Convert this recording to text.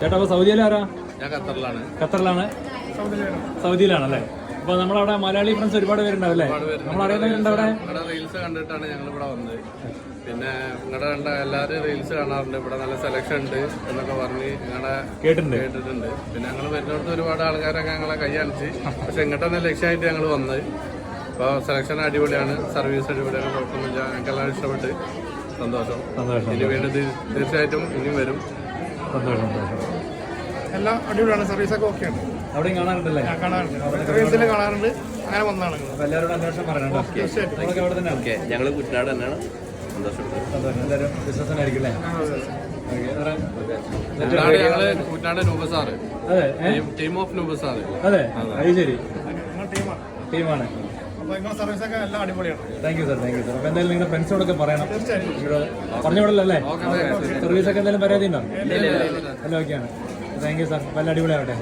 ചേട്ടാ അപ്പൊ സൗദിയിലാരാ? ഞാൻ ഖത്തറിലാണ്. ഖത്തറിലാണ്, സൗദിയിലാണല്ലേ? അപ്പൊ നമ്മളവിടെ മലയാളി ഫ്രണ്ട്സ് ഒരുപാട് പേരുണ്ടാവും അല്ലേ? നമ്മൾ അറിയുന്നവരുണ്ട് അവിടെ. നിങ്ങളുടെ റീൽസ് കണ്ടിട്ടാണ് ഞങ്ങൾ ഇവിടെ വന്നത്. പിന്നെ നിങ്ങളുടെ എല്ലാവരും റീൽസ് കാണാറുണ്ട്. ഇവിടെ നല്ല സെലക്ഷൻ ഉണ്ട് എന്നൊക്കെ പറഞ്ഞ് നിങ്ങളെ കേട്ടിട്ടുണ്ട്. പിന്നെ ഞങ്ങൾ വരുന്നിടത്ത് ഒരുപാട് ആൾക്കാരൊക്കെ ഞങ്ങളെ കൈയണിച്ച്. പക്ഷെ ഇങ്ങോട്ടൊന്നും ലക്ഷ്യമായിട്ട് ഞങ്ങൾ വന്നത്. അപ്പോൾ സെലക്ഷൻ അടിപൊളിയാണ്, സർവീസ് അടിപൊളിയാണ്, കുഴപ്പമൊന്നുമില്ല. ഞങ്ങൾക്കെല്ലാം ഇഷ്ടപ്പെട്ട് സന്തോഷം. ഇനി വീണ്ടും തീർച്ചയായിട്ടും ഇനിയും വരും. സന്തോഷം. എല്ലാം അടിപൊളിയാണ്, സർവീസൊക്കെ ഓക്കെയാണ്. അവിടെയും കാണാറുണ്ടല്ലേ? കാണാറുണ്ട്, റീൽസിൽ കാണാറുണ്ട്. അങ്ങനെ വന്നതാണ്. അപ്പൊ എല്ലാവരോടും അന്വേഷണം പറയണം. നമ്മളൊക്കെ അവിടെ തന്നെയാണ്. ഞങ്ങൾ കുട്ടനാട് തന്നെയാണ്. സന്തോഷം. എല്ലാവരും ബിസിനസ്സിനായിരിക്കും അല്ലേ? ഞങ്ങള് കുട്ടനാട് നൂബസാറ്, ടീം ഓഫ് നൂബസാറ്. അതെ, അത് ശരി, ടീമാണ്. സർവീസൊക്കെ എല്ലാം അടിപൊളിയാണ്. Thank you sir. അപ്പൊ എന്തായാലും നിങ്ങളുടെ ഫ്രണ്ട്സിനോടൊക്കെ പറയണം. പറഞ്ഞു വിടല്ലേ? സർവീസൊക്കെ എന്തായാലും പരാതി ഉണ്ടോ? എല്ലാം ഓക്കെയാണ്. Thank you sir. അപ്പൊ എല്ലാം അടിപൊളിയാവട്ടെ.